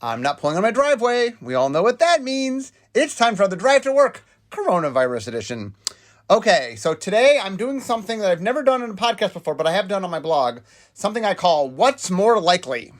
I'm not pulling on my driveway. We all know what that means. It's time for the Drive to Work, Coronavirus Edition. Okay, so today I'm doing something that I've never done in a podcast before, but I have done on my blog, something I call What's More Likely?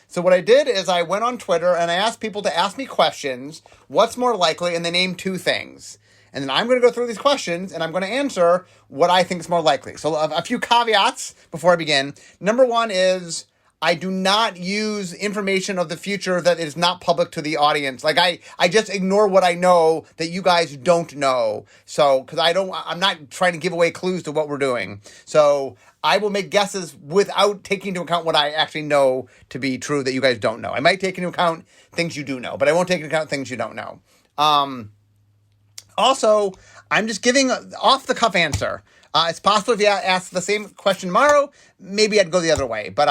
So what I did is I went on Twitter and I asked people to ask me questions, what's more likely, and they named two things. And then I'm going to go through these questions and I'm going to answer what I think is more likely. So a few caveats before I begin. Number one is I do not use information of the future that is not public to the audience. Like I just ignore what I know that you guys don't know. So, because I'm not trying to give away clues to what we're doing. So I will make guesses without taking into account what I actually know to be true that you guys don't know. I might take into account things you do know, but I won't take into account things you don't know. Also, I'm just giving an off-the-cuff answer. It's possible if you ask the same question tomorrow, maybe I'd go the other way. But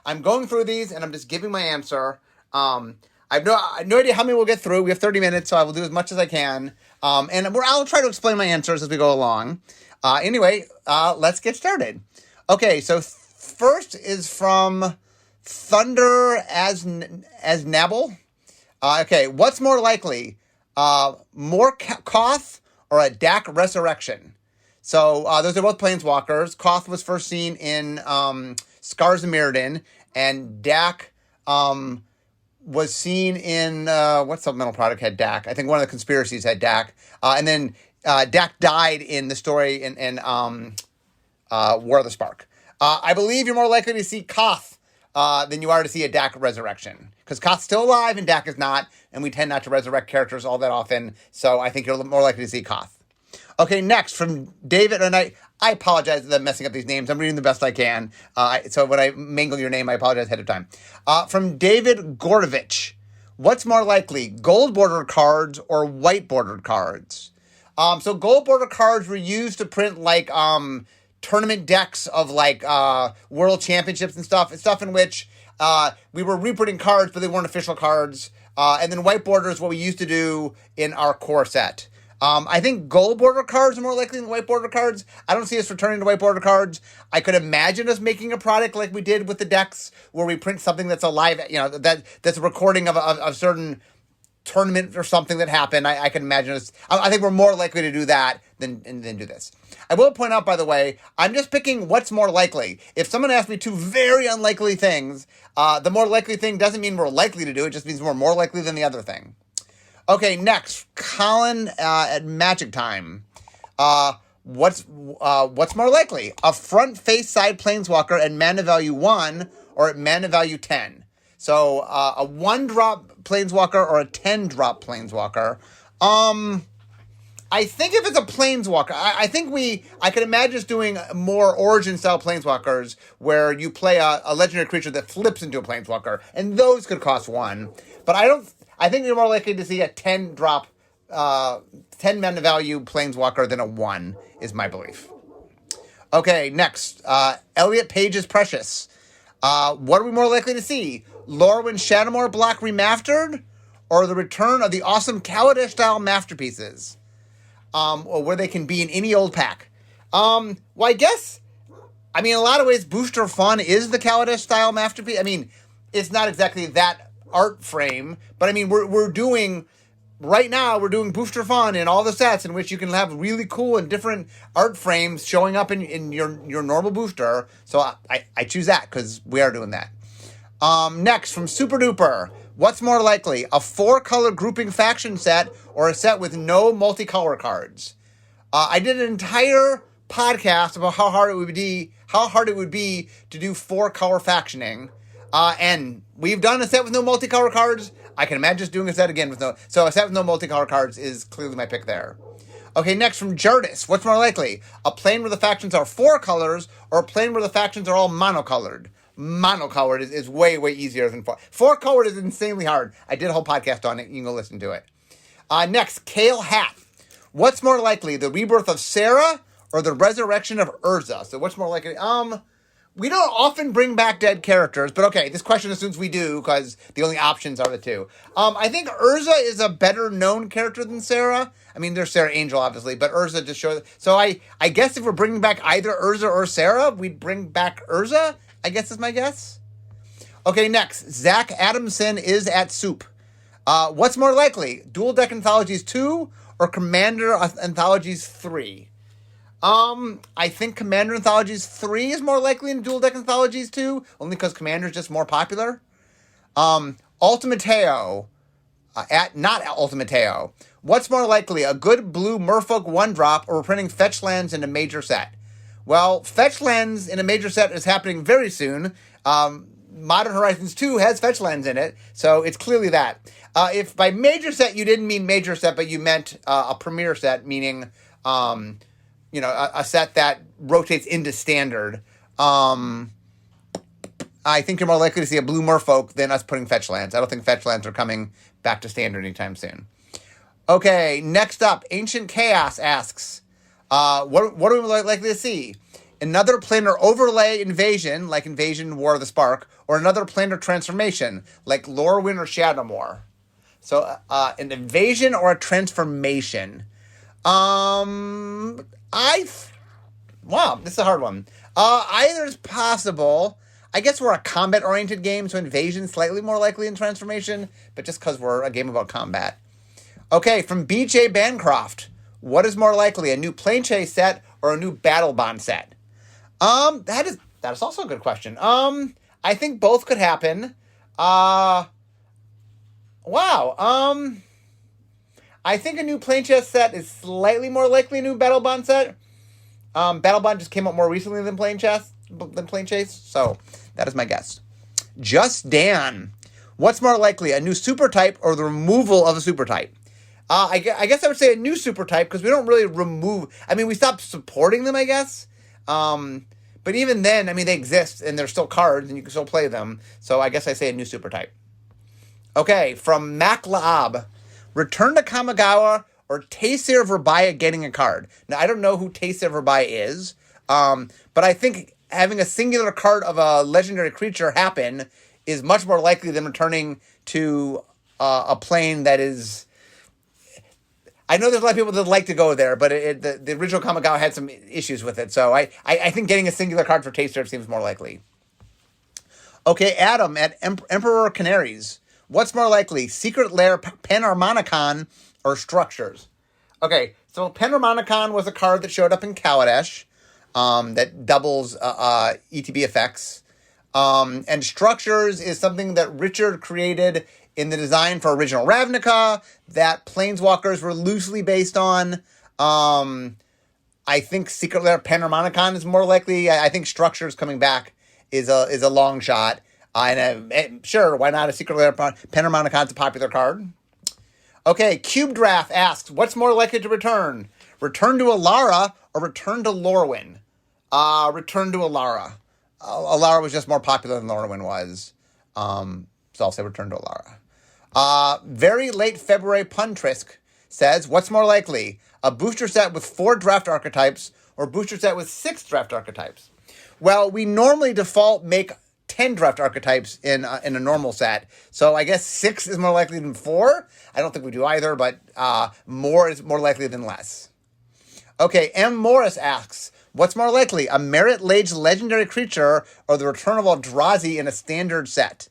I'm going through these and I'm just giving my answer. I have no idea how many we'll get through. We have 30 minutes, so I will do as much as I can. And I'll try to explain my answers as we go along. Anyway, let's get started. Okay, so first is from Thunder as Nabble. Okay, what's more likely? More Koth or a Dak resurrection? So those are both planeswalkers. Koth was first seen in Scars of Mirrodin, and Dak was seen in what supplemental product had Dak? I think one of the conspiracies had Dak, and then Dak died in the story in War of the Spark. I believe you're more likely to see Koth than you are to see a Dak resurrection, because Koth's still alive and Dak is not, and we tend not to resurrect characters all that often. So I think you're more likely to see Koth. Okay, next from David, and I apologize that I'm messing up these names. I'm reading the best I can. So when I mangle your name, I apologize ahead of time. From David Gordovich, what's more likely, gold bordered cards or white bordered cards? So gold bordered cards were used to print like tournament decks of like world championships and stuff in which we were reprinting cards, but they weren't official cards. And then white border is what we used to do in our core set. I think gold border cards are more likely than white border cards. I don't see us returning to white border cards. I could imagine us making a product like we did with the decks, where we print something that's a live, that's a recording of a certain tournament or something that happened. I can imagine us. I think we're more likely to do that than do this. I will point out, by the way, I'm just picking what's more likely. If someone asks me two very unlikely things, the more likely thing doesn't mean we're likely to do it. It just means we're more likely than the other thing. Okay, next, Colin at Magic Time. What's more likely? A front face side planeswalker at mana value 1 or at mana value 10? So a 1-drop planeswalker or a 10-drop planeswalker. I think if it's a planeswalker, I think I could imagine us doing more origin-style planeswalkers where you play a legendary creature that flips into a planeswalker, and those could cost 1. But I think you're more likely to see a 10-drop, 10 mana value planeswalker than a 1, is my belief. Okay, next. Elliot Page is Precious. What are we more likely to see? Lorwyn Shadowmoor block remastered, or the return of the awesome Kaladesh-style masterpieces? Or where they can be in any old pack. Well, I guess, in a lot of ways, Booster Fun is the Kaladesh-style masterpiece. It's not exactly that art frame, but we're doing Booster Fun in all the sets in which you can have really cool and different art frames showing up in your normal booster. So I choose that because we are doing that. Next, from Super Duper, what's more likely, a 4-color grouping faction set or a set with no multicolor cards? I did an entire podcast about how hard it would be to do 4-color factioning. And we've done a set with no multicolor cards. I can imagine just doing a set again with no... So a set with no multicolor cards is clearly my pick there. Okay, next from Jardis. What's more likely? A plane where the factions are 4 colors or a plane where the factions are all monocolored? Monocolored is way, way easier than 4. 4-colored is insanely hard. I did a whole podcast on it. You can go listen to it. Next, Kale Hat. What's more likely? The rebirth of Sarah or the resurrection of Urza? So what's more likely? We don't often bring back dead characters, but okay, this question assumes we do, because the only options are the two. I think Urza is a better known character than Sarah. There's Sarah Angel, obviously, but Urza just shows... So I guess if we're bringing back either Urza or Sarah, we'd bring back Urza, I guess is my guess. Okay, next. Zach Adamson is at Soup. What's more likely, Dual Deck Anthologies 2 or Commander Anthologies 3? I think Commander Anthologies 3 is more likely than Dual Deck Anthologies 2, only because Commander is just more popular. Ultimateo, not Ultimateo. What's more likely, a good blue Merfolk 1-drop or printing fetch lands in a major set? Well, fetch lands in a major set is happening very soon. Modern Horizons 2 has fetch lands in it, so it's clearly that. If by major set you didn't mean major set, but you meant a premier set, meaning a set that rotates into standard, I think you're more likely to see a blue Merfolk than us putting fetch lands. I don't think fetch lands are coming back to standard anytime soon. Okay, next up, Ancient Chaos asks, what are we likely to see? Another planar overlay invasion, like Invasion War of the Spark, or another planar transformation, like Lorwyn or Shadowmoor. So, an invasion or a transformation? Wow, this is a hard one. Either is possible. I guess we're a combat-oriented game, so invasion slightly more likely than transformation, but just because we're a game about combat. Okay, from BJ Bancroft, what is more likely, a new Plane Chase set or a new Battle Bond set? That is also a good question. I think both could happen. Wow. I think a new Plane Chase set is slightly more likely a new Battle Bond set. Battle Bond just came out more recently than Plane Chase, so that is my guess. Just Dan, what's more likely, a new super type or the removal of a super type? I guess I would say a new super type because we don't really remove. I mean, we stopped supporting them, I guess. But even then, I mean, they exist and they're still cards and you can still play them. So I guess I say a new super type. Okay, from Mac Laab, Return to Kamigawa or Taysir Verbaya getting a card. Now, I don't know who Taysir Verbaya is, but I think having a singular card of a legendary creature happen is much more likely than returning to a plane that is... I know there's a lot of people that like to go there, but the original Kamigawa had some issues with it. So I think getting a singular card for Taysir seems more likely. Okay, Adam at Emperor Canaries. What's more likely, Secret Lair, Panharmonicon, or Structures? Okay, so Panharmonicon was a card that showed up in Kaladesh that doubles ETB effects. And Structures is something that Richard created in the design for original Ravnica that Planeswalkers were loosely based on. I think Secret Lair Panharmonicon is more likely. I think Structures coming back is a long shot. And sure, why not? A Secret Lair Panharmonicon's a popular card. Okay, Cube Draft asks, what's more likely to return? Return to Alara or return to Lorwyn? Return to Alara. Alara was just more popular than Lorwyn was. So I'll say return to Alara. Very late February Puntrisk says, what's more likely? A booster set with 4 draft archetypes or a booster set with 6 draft archetypes? Well, we normally default make 10 draft archetypes in a normal set. So I guess 6 is more likely than 4. I don't think we do either, but more is more likely than less. Okay, M. Morris asks, what's more likely, a Merit Lage legendary creature or the return of Eldrazi in a standard set?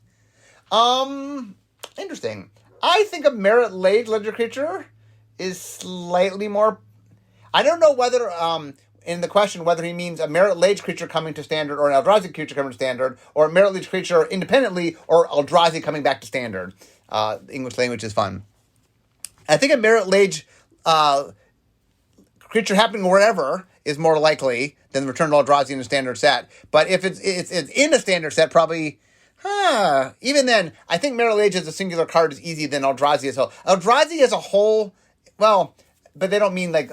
Interesting. I think a Merit Lage legendary creature is slightly more... I don't know whether, in the question, whether he means a Merit Lage creature coming to standard or an Eldrazi creature coming to standard, or a Merit Lage creature independently, or Eldrazi coming back to standard. English language is fun. I think a Merit Lage creature happening wherever is more likely than the return to Eldrazi in a standard set. But if it's in a standard set, probably... even then, I think Merit Lage as a singular card is easier than Eldrazi as a whole. Eldrazi as a whole, well, but they don't mean like,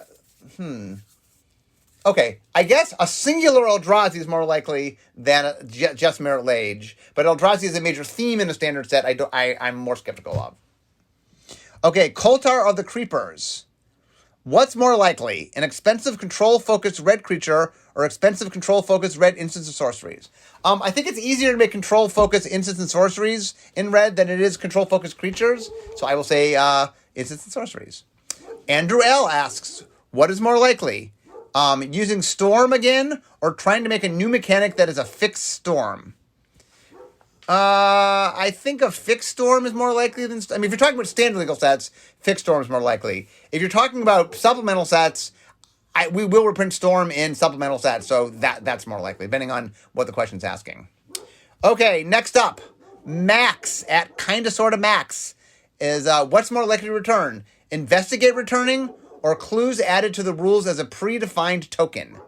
Okay, I guess a singular Eldrazi is more likely than just Merit Lage, but Eldrazi is a major theme in a standard set I'm more skeptical of. Okay, Koltar of the Creepers. What's more likely, an expensive control-focused red creature or expensive control-focused red instants of sorceries? I think it's easier to make control-focused instants and sorceries in red than it is control-focused creatures, so I will say instants and sorceries. Andrew L. asks, what is more likely, using Storm again or trying to make a new mechanic that is a fixed Storm? I think a fixed storm is more likely than. I mean, if you're talking about standard legal sets, fixed storm is more likely. If you're talking about supplemental sets, we will reprint storm in supplemental sets, so that's more likely, depending on what the question's asking. Okay, next up, Max at Kinda Sorta Max is what's more likely to return? Investigate returning or clues added to the rules as a predefined token?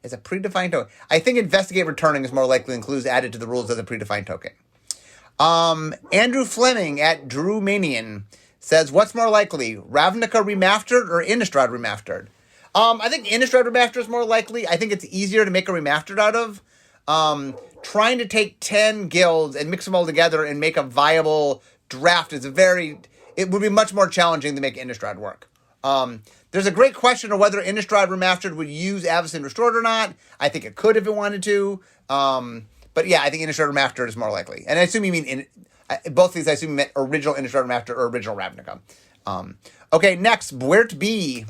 As a predefined token. I think investigate returning is more likely than clues added to the rules as a predefined token. Andrew Fleming at Drew Manian says, what's more likely, Ravnica Remastered or Innistrad Remastered? I think Innistrad Remastered is more likely. I think it's easier to make a remastered out of. Trying to take 10 guilds and mix them all together and make a viable draft is it would be much more challenging to make Innistrad work. There's a great question of whether Innistrad Remastered would use Avacyn Restored or not. I think it could if it wanted to. But yeah, I think Innistrad Remastered is more likely. And I assume you mean, both of these I assume you meant original Innistrad Remastered or original Ravnica. Okay, next, Bwirt B.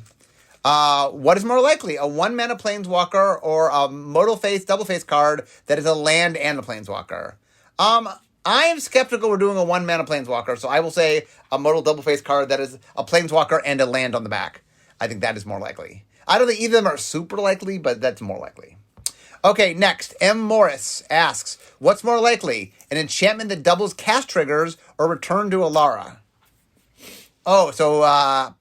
What is more likely, a 1-mana Planeswalker or a modal face, double face card that is a land and a Planeswalker? I am skeptical we're doing a 1-mana Planeswalker, so I will say a modal double face card that is a Planeswalker and a land on the back. I think that is more likely. I don't think either of them are super likely, but that's more likely. Okay, next, M. Morris asks, what's more likely, an enchantment that doubles cast triggers or return to Alara? Oh, so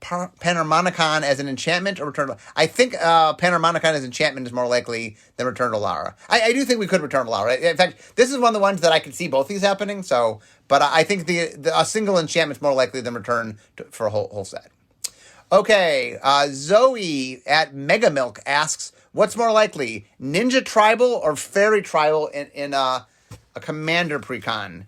Panharmonicon as an enchantment or return to... I think Panharmonicon as enchantment is more likely than return to Alara. I do think we could return to Alara. In fact, this is one of the ones that I could see both these happening, so... But I think a single enchantment is more likely than return for a whole set. Okay, Zoe at Mega Milk asks, what's more likely, Ninja Tribal or Fairy Tribal in a Commander Precon?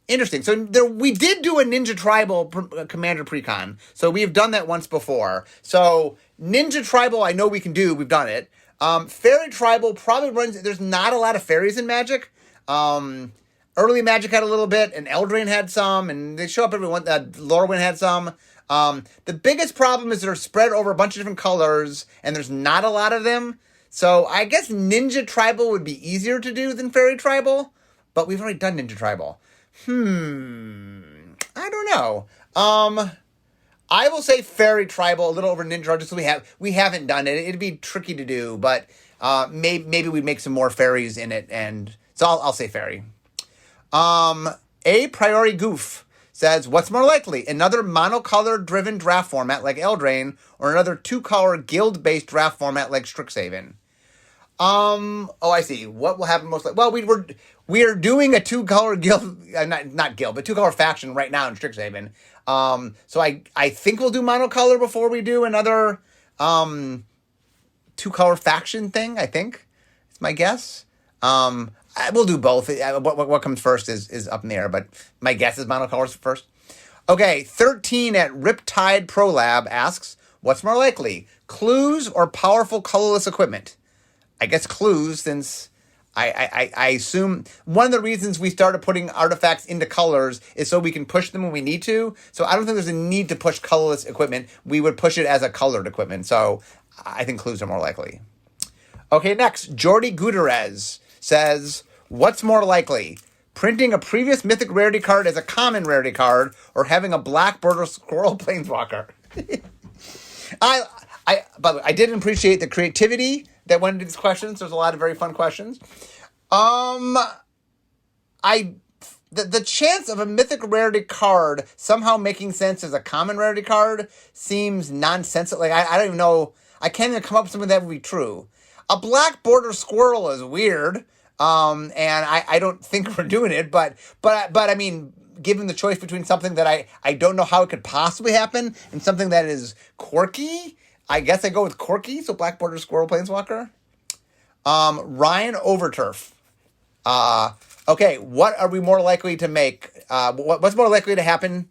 Interesting. So we did do a Ninja Tribal Commander Precon. So we've done that once before. So Ninja Tribal, I know we can do. We've done it. Fairy Tribal probably runs... There's not a lot of fairies in Magic. Early Magic had a little bit, and Eldraine had some, and they show up every one. Lorwyn had some. The biggest problem is they're spread over a bunch of different colors, and there's not a lot of them. So I guess Ninja Tribal would be easier to do than Fairy Tribal, but we've already done Ninja Tribal. I don't know. I will say Fairy Tribal a little over Ninja just so we haven't done it. It'd be tricky to do, but maybe we'd make some more fairies in it, and so I'll say Fairy. A Priori Goof says, what's more likely, another monocolor-driven draft format like Eldraine, or another 2-color guild-based draft format like Strixhaven? I see. What will happen most likely? Well, we are doing a 2-color guild, not guild, but 2-color faction right now in Strixhaven. So I think we'll do monocolor before we do another 2-color faction thing. I think it's my guess. We'll do both. What comes first is up in the air, but my guess is monocolors first. Okay, 13 at Riptide Pro Lab asks, what's more likely, clues or powerful colorless equipment? I guess clues, since I assume one of the reasons we started putting artifacts into colors is so we can push them when we need to. So I don't think there's a need to push colorless equipment. We would push it as a colored equipment. So I think clues are more likely. Okay, next, Jordi Gutierrez says, what's more likely, printing a previous mythic rarity card as a common rarity card or having a black border squirrel planeswalker? By the way, I did appreciate the creativity that went into these questions. There's a lot of very fun questions. The chance of a mythic rarity card somehow making sense as a common rarity card seems nonsensical. Like, I don't even know. I can't even come up with something that would be true. A black border squirrel is weird. And I don't think we're doing it, but I mean, given the choice between something that I don't know how it could possibly happen and something that is quirky, I guess I go with quirky. So black border squirrel planeswalker. Ryan Overturf. Okay, what are we more likely to make? What's more likely to happen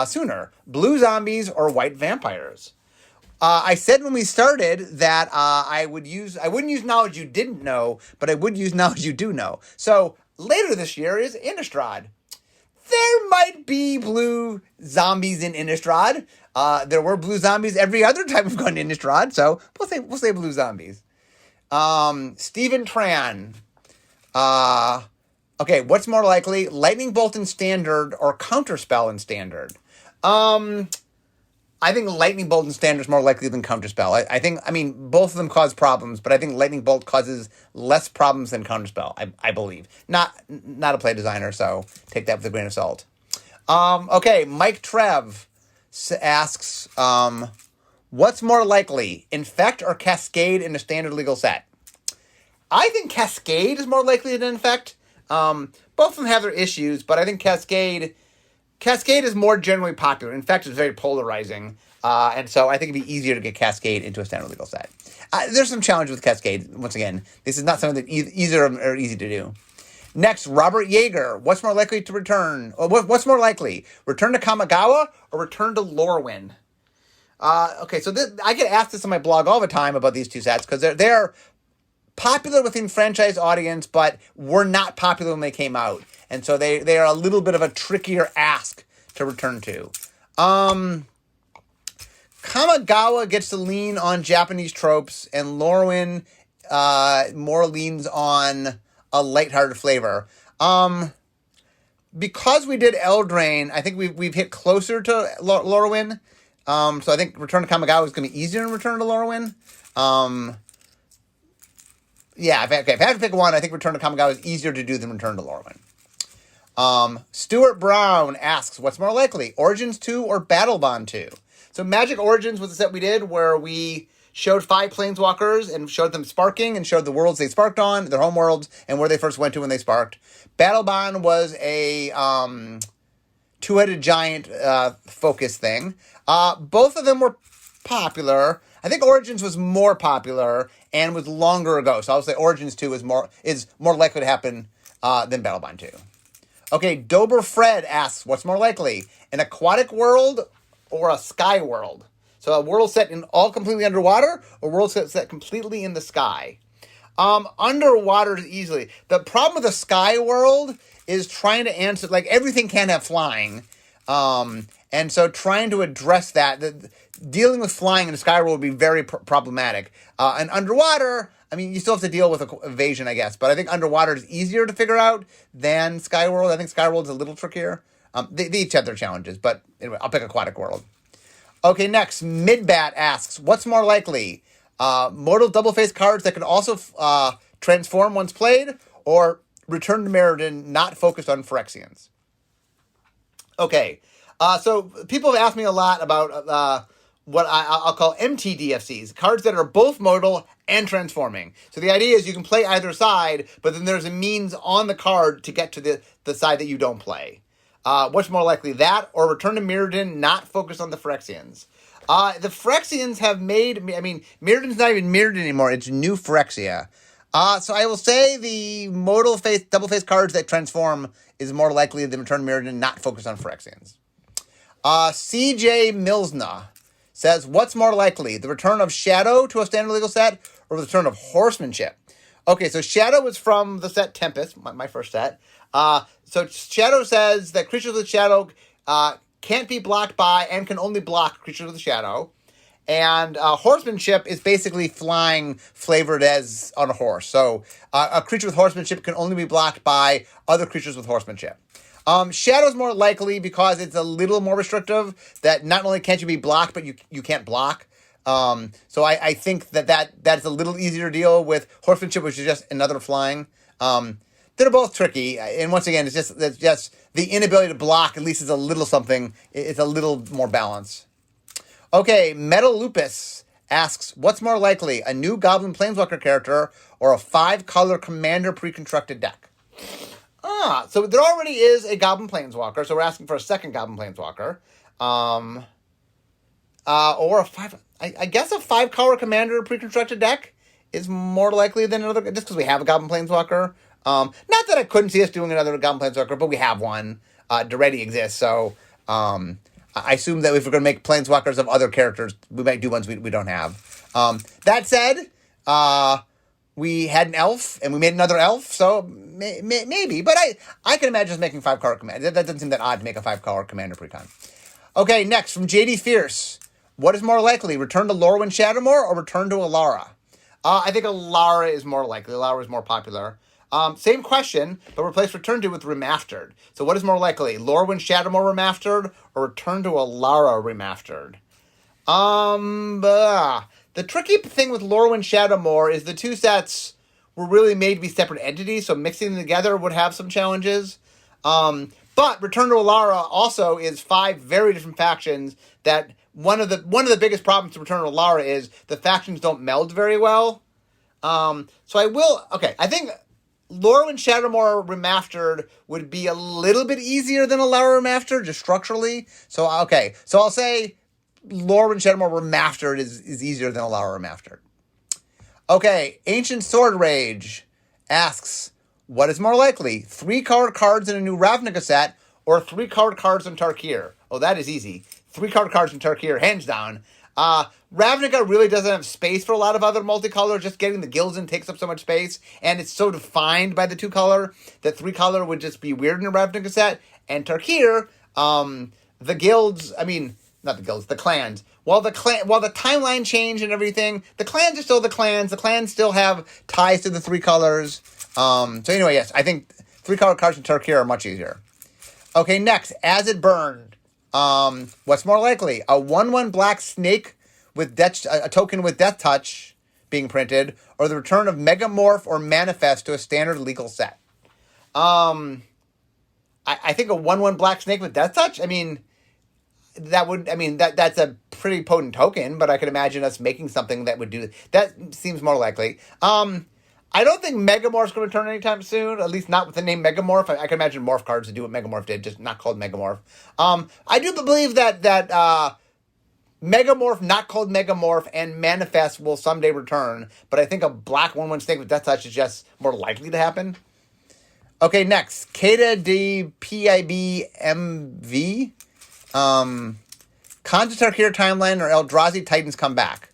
sooner? Blue zombies or white vampires? I said when we started that I wouldn't use knowledge you didn't know, but I would use knowledge you do know. So later this year is Innistrad. There might be blue zombies in Innistrad. There were blue zombies every other time we've gone to Innistrad, so we'll say blue zombies. Stephen Tran. Uh, okay, what's more likely, Lightning Bolt in Standard or Counterspell in Standard? I think Lightning Bolt in Standard is more likely than Counterspell. I mean, both of them cause problems, but I think Lightning Bolt causes less problems than Counterspell, I believe. Not a play designer, so take that with a grain of salt. Okay, Mike Trev asks, what's more likely, Infect or Cascade in a standard legal set? I think Cascade is more likely than Infect. Both of them have their issues, but I think Cascade is more generally popular. Infect is very polarizing, and so I think it'd be easier to get Cascade into a standard legal set. There's some challenge with Cascade. Once again, this is not something that either of them are easy to do. Next, Robert Yeager. What's more likely to return? What's more likely? Return to Kamigawa or return to Lorwyn? Okay, so I get asked this on my blog all the time about these two sets because they're popular within franchise audience, but were not popular when they came out. And so they are a little bit of a trickier ask to return to. Kamigawa gets to lean on Japanese tropes, and Lorwyn more leans on a lighthearted flavor. Because we did Eldraine, I think we've hit closer to Lorwyn. So I think Return to Kamigawa is going to be easier than Return to Lorwyn. Yeah, if I had to pick one, I think Return to Kamigawa is easier to do than Return to Lorwyn. Stuart Brown asks, what's more likely, Origins 2 or Battle Bond 2? So Magic Origins was the set we did where we showed 5 Planeswalkers and showed them sparking and showed the worlds they sparked on, their home worlds, and where they first went to when they sparked. Battle Bond was a two-headed giant focus thing. Both of them were popular. I think Origins was more popular and was longer ago. So I'll say Origins 2 is more likely to happen than Battle Bond 2. Okay, Dober Fred asks, what's more likely, an aquatic world or a sky world? So a world set in all completely underwater or a world set completely in the sky? Underwater is easily. The problem with a sky world is trying to answer, like everything can have flying. And so trying to address that, dealing with flying in a sky world would be very problematic. And underwater, I mean, you still have to deal with evasion, I guess. But I think underwater is easier to figure out than sky world. I think sky world is a little trickier. They each have their challenges. But anyway, I'll pick aquatic world. Okay, next, Midbat asks, what's more likely? Mortal double-face cards that can also transform once played, or Return to Mirrodin not focused on Phyrexians? Okay, so people have asked me a lot about what I'll call MTDFCs, cards that are both modal and transforming. So the idea is you can play either side, but then there's a means on the card to get to the side that you don't play. What's more likely, that or Return to Mirrodin not focused on the Phyrexians? The Phyrexians have made, I mean, Mirrodin's not even Mirrodin anymore, it's New Phyrexia. So I will say the modal double-face cards that transform is more likely than Return to Mirrodin not focused on Phyrexians. CJ Milsna says, what's more likely, the return of Shadow to a standard legal set or the return of Horsemanship? Okay, so Shadow is from the set Tempest, my first set. So Shadow says that creatures with Shadow can't be blocked by and can only block creatures with Shadow. And Horsemanship is basically flying flavored as on a horse. So a creature with Horsemanship can only be blocked by other creatures with Horsemanship. Shadow's more likely because it's a little more restrictive, that not only can't you be blocked, but you can't block. So I think that's a little easier to deal with. Horsemanship, which is just another flying. They're both tricky, and once again, it's just the inability to block. At least it's a little something. It's a little more balance. Okay, Metal Lupus asks, what's more likely, a new Goblin Planeswalker character or a 5-color commander pre-constructed deck? So there already is a Goblin Planeswalker, so we're asking for a second Goblin Planeswalker. Or a 5... I guess a 5-color commander pre-constructed deck is more likely than another, just because we have a Goblin Planeswalker. Not that I couldn't see us doing another Goblin Planeswalker, but we have one. It already exists, so I assume that if we're going to make Planeswalkers of other characters, we might do ones we don't have. That said, we had an elf, and we made another elf, so maybe. But I can imagine us making 5-color commander. That doesn't seem that odd to make a 5-color commander precon. Okay, next, from JD Fierce. What is more likely, return to Lorwyn Shadowmoor or return to Alara? I think Alara is more likely. Alara is more popular. Same question, but replace Return to with Remastered. So what is more likely, Lorwyn Shadowmoor Remastered or Return to Alara Remastered? The tricky thing with Lorwyn Shadowmoor is the two sets were really made to be separate entities, so mixing them together would have some challenges. But Return to Alara also is 5 very different factions that one of the biggest problems to Return to Alara is the factions don't meld very well. I think Lorwyn Shadowmoor Remastered would be a little bit easier than Alara Remastered, just structurally. So I'll say Lorwyn Shadowmoor Remastered is easier than Alara Remastered. Okay, Ancient Sword Rage asks, what is more likely, 3-card cards in a new Ravnica set or 3-card cards in Tarkir? Oh, that is easy. 3-card cards in Tarkir, hands down. Ravnica really doesn't have space for a lot of other multicolor. Just getting the guilds in takes up so much space, and it's so defined by the 2-color that 3-color would just be weird in a Ravnica set. And Tarkir, the guilds, not the guilds, the clans. While the timeline change and everything, the clans are still the clans. The clans still have ties to the 3 colors. Yes, I think 3-color cards in Tarkir are much easier. Okay, next, As It Burned. What's more likely? A 1/1 black snake with a token with Death Touch being printed, or the return of Megamorph or Manifest to a standard legal set? I think a 1/1 black snake with Death Touch? That's a pretty potent token, but I could imagine us making something that would do that. Seems more likely. I don't think Megamorph's going to return anytime soon, at least not with the name Megamorph. I can imagine Morph cards to do what Megamorph did, just not called Megamorph. I do believe that Megamorph, not called Megamorph, and Manifest will someday return, but I think a black 1/1 snake with Death Touch is just more likely to happen. Okay, next, Kata D PIBMV. Khans of Tarkir Timeline or Eldrazi Titans come back?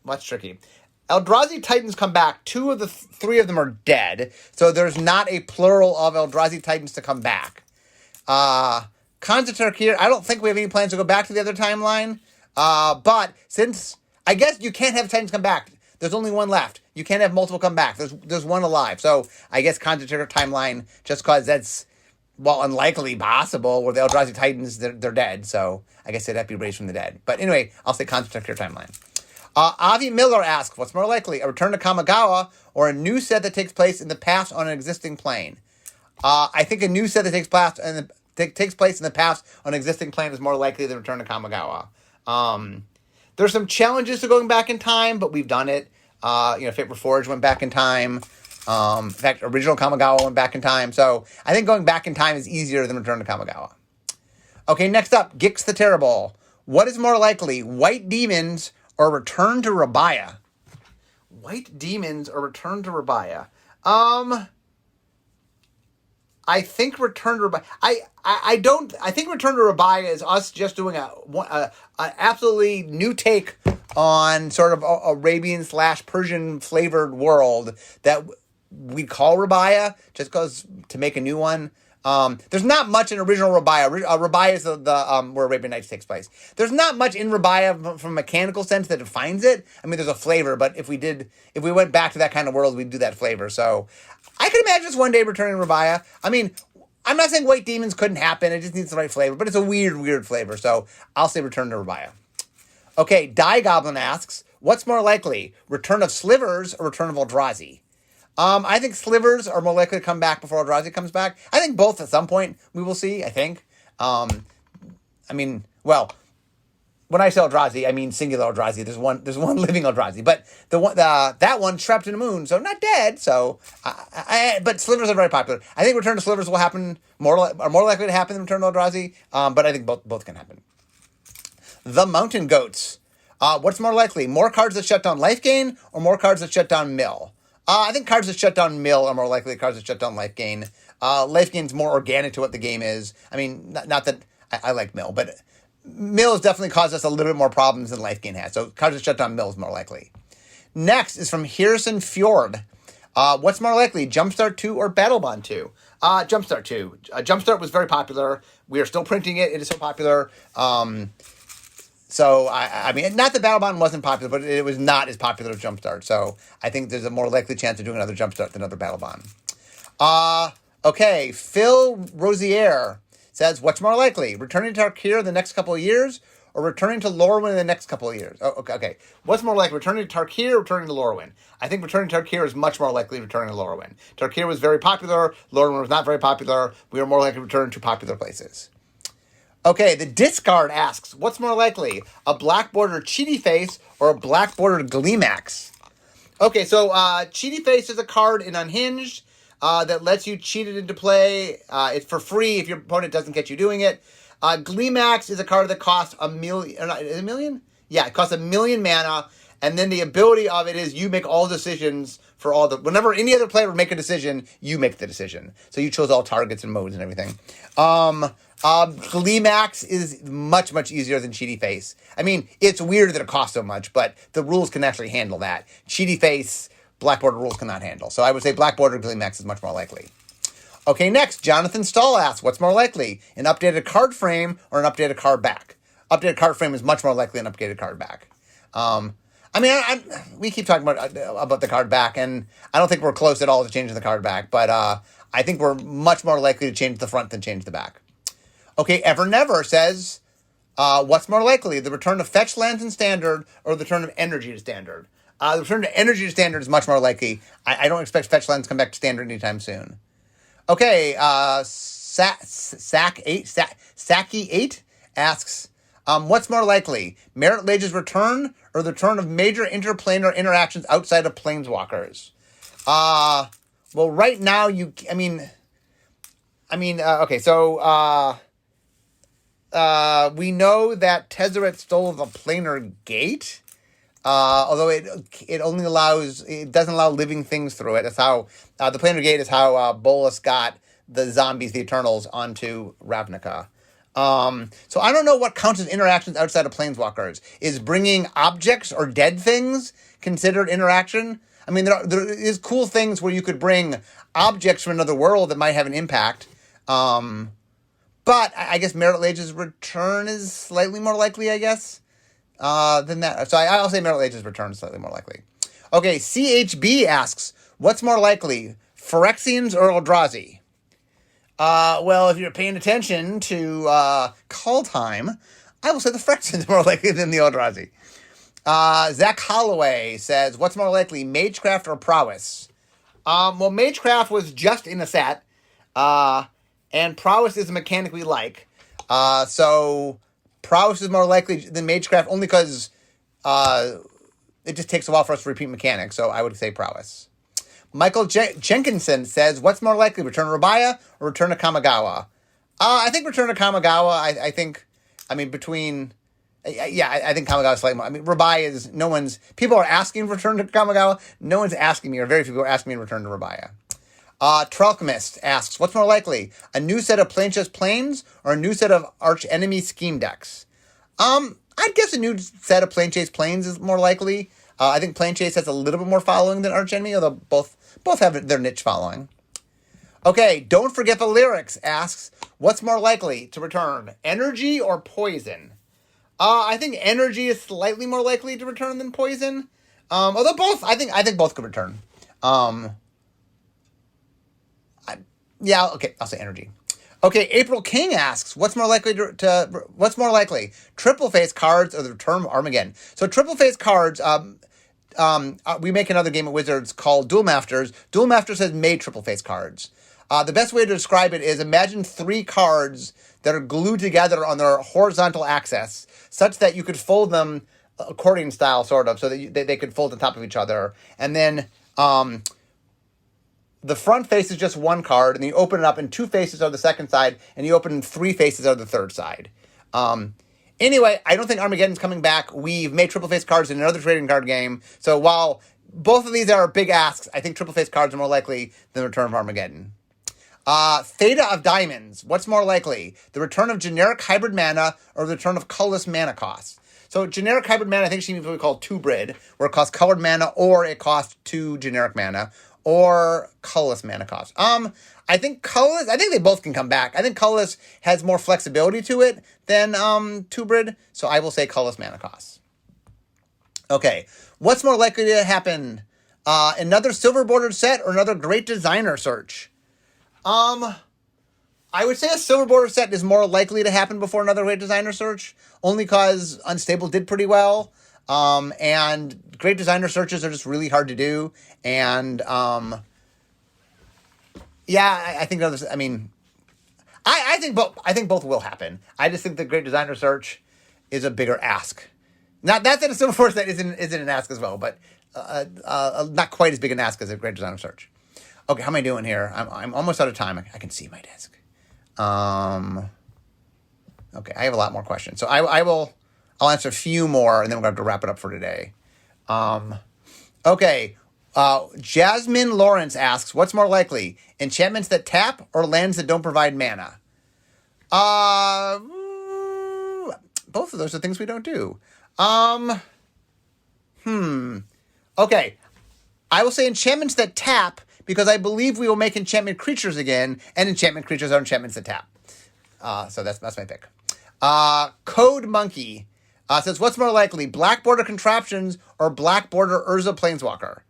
That's tricky. Eldrazi Titans come back. 2 of the 3 of them are dead, so there's not a plural of Eldrazi Titans to come back. Khans of Tarkir, I don't think we have any plans to go back to the other timeline, but since, I guess you can't have Titans come back. There's only one left. You can't have multiple come back. There's one alive, so I guess Khans of Tarkir Timeline, just because that's, unlikely possible, where the Eldrazi Titans, they're dead, so I guess they'd have to be raised from the dead. But anyway, I'll say Khans of Tarkir Timeline. Avi Miller asks, what's more likely, a return to Kamigawa or a new set that takes place in the past on an existing plane? I think a new set that takes place in the past on an existing plane is more likely than return to Kamigawa. There's some challenges to going back in time, but we've done it. Fate Reforged went back in time. In fact, original Kamigawa went back in time. So I think going back in time is easier than return to Kamigawa. Okay, next up, Gix the Terrible. What is more likely, White Demons or Return to Rabaya? White Demons or Return to Rabaya? I think Return to Rabaya. I think Return to Rabaya is us just doing a absolutely new take on sort of Arabian/Persian flavored world that we call Rabaya, just because to make a new one. There's not much in original Rabaya. Rabaya is the where Arabian Nights takes place. There's not much in Rabaya from a mechanical sense that defines it. There's a flavor, but if we went back to that kind of world, we'd do that flavor. So I could imagine just one day returning Rabaya. I'm not saying White Demons couldn't happen. It just needs the right flavor, but it's a weird flavor. So I'll say return to Rabaya. Okay, Die Goblin asks, what's more likely, return of Slivers or return of Eldrazi? I think Slivers are more likely to come back before Eldrazi comes back. I think both at some point we will see, I think. When I say Eldrazi, I mean singular Eldrazi. There's one living Eldrazi, but that one's trapped in a moon, so not dead. So, but Slivers are very popular. I think Return to Slivers will happen more likely to happen than Return to Eldrazi. But I think both can happen. The Mountain Goats. What's more likely? More cards that shut down life gain or more cards that shut down mill? I think cards that shut down mill are more likely than cards that shut down life gain. Life gain's more organic to what the game is. Not that I like mill, but mill has definitely caused us a little bit more problems than life gain has. So cards that shut down mill is more likely. Next is from Harrison Fjord. What's more likely, Jumpstart 2 or Battlebond 2? Jumpstart 2. Jumpstart was very popular. We are still printing it. It is so popular. So, I mean, not that Battle Bond wasn't popular, but it was not as popular as Jumpstart. So, I think there's a more likely chance of doing another Jumpstart than another Battle Bond. Okay, Phil Rosier says, what's more likely, returning to Tarkir in the next couple of years or returning to Lorwyn in the next couple of years? Oh, okay. What's more likely, returning to Tarkir or returning to Lorwyn? I think returning to Tarkir is much more likely returning to Lorwyn. Tarkir was very popular. Lorwyn was not very popular. We are more likely to return to popular places. Okay, the Discard asks, what's more likely, a black bordered Cheaty Face or a black bordered Gleemax? Okay, so Cheaty Face is a card in Unhinged that lets you cheat it into play. It's for free if your opponent doesn't get you doing it. Gleemax is a card that costs a million? Yeah, it costs 1 million mana, and then the ability of it is you make all decisions for all the... Whenever any other player would make a decision, you make the decision. So you chose all targets and modes and everything. Gleemax is much, much easier than Cheaty Face. I mean, it's weird that it costs so much, but the rules can actually handle that. Cheaty Face, black border rules cannot handle. So I would say black border Gleemax is much more likely. Okay, next, Jonathan Stahl asks, what's more likely, an updated card frame or an updated card back? Updated card frame is much more likely an updated card back. We keep talking about the card back, and I don't think we're close at all to changing the card back, but I think we're much more likely to change the front than change the back. Okay, Ever Never says, what's more likely, the return of fetch lands in Standard or the return of energy to Standard? The return to energy to Standard is much more likely. I don't expect fetch lands to come back to Standard anytime soon. Okay, Saki8 asks, what's more likely, Merit Lage's return or the return of major interplanar interactions outside of Planeswalkers? Well, right now, okay, so we know that Tezzeret stole the planar gate, although it only doesn't allow living things through it. That's how, the planar gate is how Bolas got the zombies, the Eternals, onto Ravnica. So I don't know what counts as interactions outside of Planeswalkers. Is bringing objects or dead things considered interaction? I mean, there is cool things where you could bring objects from another world that might have an impact. But I guess Merit Lage's return is slightly more likely, I guess, than that. So I'll say Merit Lage's return is slightly more likely. Okay, CHB asks, what's more likely, Phyrexians or Eldrazi? Well, if you're paying attention to call time, I will say the Phyrexians are more likely than the Eldrazi. Zach Holloway says, what's more likely, Magecraft or Prowess? Well, Magecraft was just in a set, and Prowess is a mechanic we like. So Prowess is more likely than Magecraft only because it just takes a while for us to repeat mechanics, so I would say Prowess. Michael Jenkinson says, what's more likely, return to Rabaya or return to Kamigawa? I think return to Kamigawa. I think Kamigawa is slightly more. I mean, Rabaya is, people are asking to return to Kamigawa. No one's asking me, or very few people are asking me to return to Rabaya. Trelkmist asks, what's more likely, a new set of Planechase Plains or a new set of Arch Enemy scheme decks? I'd guess a new set of Planechase Plains is more likely. I think Planechase has a little bit more following than Arch Enemy, although both have their niche following. Okay, Don't Forget the Lyrics asks, what's more likely to return, Energy or Poison? I think Energy is slightly more likely to return than Poison. Although both, I think both could return. I'll say Energy. Okay, April King asks, what's more likely, Triple Face cards or the return of Armageddon? So Triple Face cards, we make another game at Wizards called Duel Masters. Duel Masters has made Triple Face cards. The best way to describe it is imagine 3 cards that are glued together on their horizontal axis, such that you could fold them accordion style, sort of, so that they could fold on top of each other. And then the front face is just one card, and you open it up, and 2 faces are the second side, and you open 3 faces are the third side. Anyway, I don't think Armageddon's coming back. We've made Triple Face cards in another trading card game, so while both of these are big asks, I think Triple Face cards are more likely than the return of Armageddon. Theta of Diamonds. What's more likely? The return of generic hybrid mana or the return of colorless mana costs? So generic hybrid mana, I think, should be what we call 2-brid, where it costs colored mana or it costs 2 generic mana, or colorless mana costs. I think colorless. I think they both can come back. I think colorless has more flexibility to it than Tubrid, so I will say colorless Manacos. Okay, what's more likely to happen? Another silver bordered set or another great designer search? I would say a silver border set is more likely to happen before another great designer search, only because Unstable did pretty well. And great designer searches are just really hard to do. And yeah, I think others. I mean, I think both. I think both will happen. I just think the great designer search is a bigger ask. Not that a silver border set isn't an ask as well, but not quite as big an ask as a great designer search. Okay, how am I doing here? I'm almost out of time. I can see my desk. Okay, I have a lot more questions. So I'll answer a few more and then we're going to have to wrap it up for today. Okay. Jasmine Lawrence asks, what's more likely, enchantments that tap or lands that don't provide mana? Both of those are things we don't do. Okay. I will say enchantments that tap because I believe we will make enchantment creatures again, and enchantment creatures are enchantments that tap. So that's my pick. Code Monkey says, what's more likely, Black Border Contraptions or Black Border Urza Planeswalker?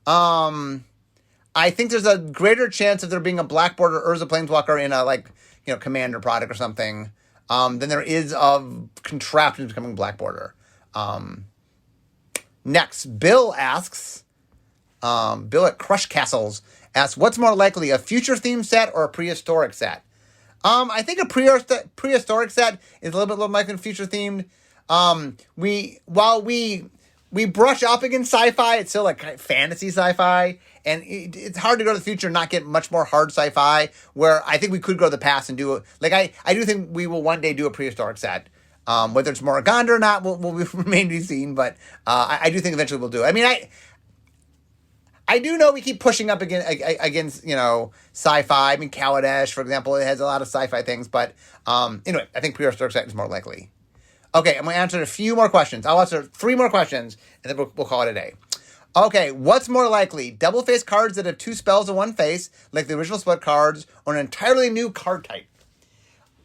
I think there's a greater chance of there being a Black Border Urza Planeswalker in a Commander product or something than there is of Contraptions becoming Black Border. Next, Bill asks, Bill at Crush Castles asks, what's more likely, a future themed set or a prehistoric set? I think a prehistoric set is a little bit more likely than future themed. While we brush up against sci-fi, it's still like fantasy sci-fi, and it's hard to go to the future and not get much more hard sci-fi, where I think we could go to the past and do I do think we will one day do a prehistoric set. Whether it's Moraganda or not will remain to be seen, but I do think eventually we'll do it. I mean, I do know we keep pushing up against sci-fi. I mean, Kaladesh, for example, it has a lot of sci-fi things, but anyway, I think prehistoric set is more likely. Okay, I'm going to answer a few more questions. I'll answer 3 more questions, and then we'll call it a day. Okay, what's more likely, double-face cards that have 2 spells in one face, like the original split cards, or an entirely new card type?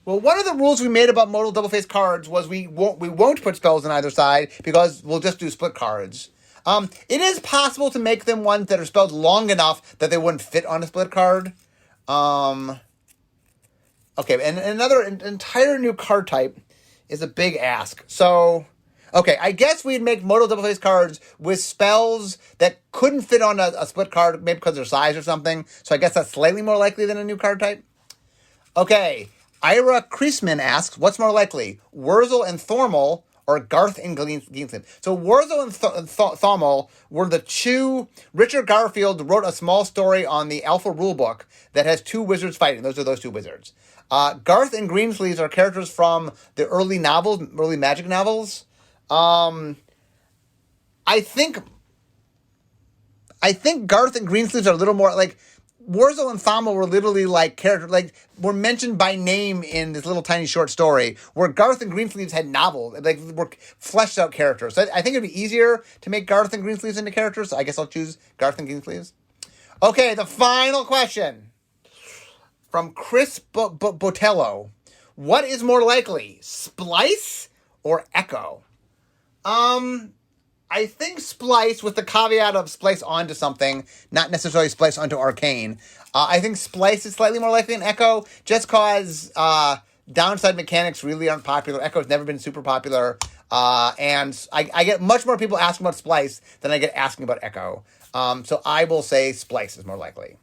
Well, one of the rules we made about modal double-face cards was we won't put spells on either side because we'll just do split cards. It is possible to make them ones that are spelled long enough that they wouldn't fit on a split card. Okay, and another entire new card type is a big ask. So, okay, I guess we'd make modal double-face cards with spells that couldn't fit on a split card, maybe because of their size or something. So I guess that's slightly more likely than a new card type. Okay, Ira Kreisman asks, what's more likely, Wurzel and Thormal or Garth and Greensleeve? So Wurzel and Thormal were the 2... Richard Garfield wrote a small story on the Alpha Rulebook that has 2 wizards fighting. Those are those 2 wizards. Garth and Greensleeves are characters from the early novels, early Magic novels. I think Garth and Greensleeves are a little more like... Wurzel and Thormal were literally like characters, like were mentioned by name in this little tiny short story, where Garth and Greensleeves had novels, like were fleshed out characters. So I think it'd be easier to make Garth and Greensleeves into characters. So I guess I'll choose Garth and Greensleeves. Okay, the final question from Chris Botello: what is more likely, Splice or Echo? I think Splice, with the caveat of Splice onto something, not necessarily Splice onto Arcane. I think Splice is slightly more likely than Echo, just because downside mechanics really aren't popular. Echo's never been super popular, and I get much more people asking about Splice than I get asking about Echo. So I will say Splice is more likely.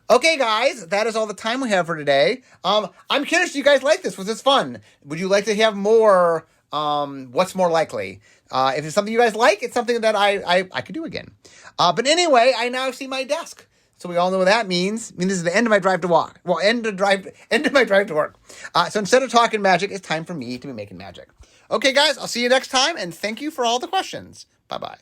Okay, guys, that is all the time we have for today. I'm curious, do you guys like this? Was this fun? Would you like to have more what's more likely? If it's something you guys like, it's something that I could do again. But anyway, I now see my desk. So we all know what that means. I mean, this is the end of my drive to walk. Well, end of my drive to work. So instead of talking magic, it's time for me to be making magic. Okay, guys, I'll see you next time, and thank you for all the questions. Bye-bye.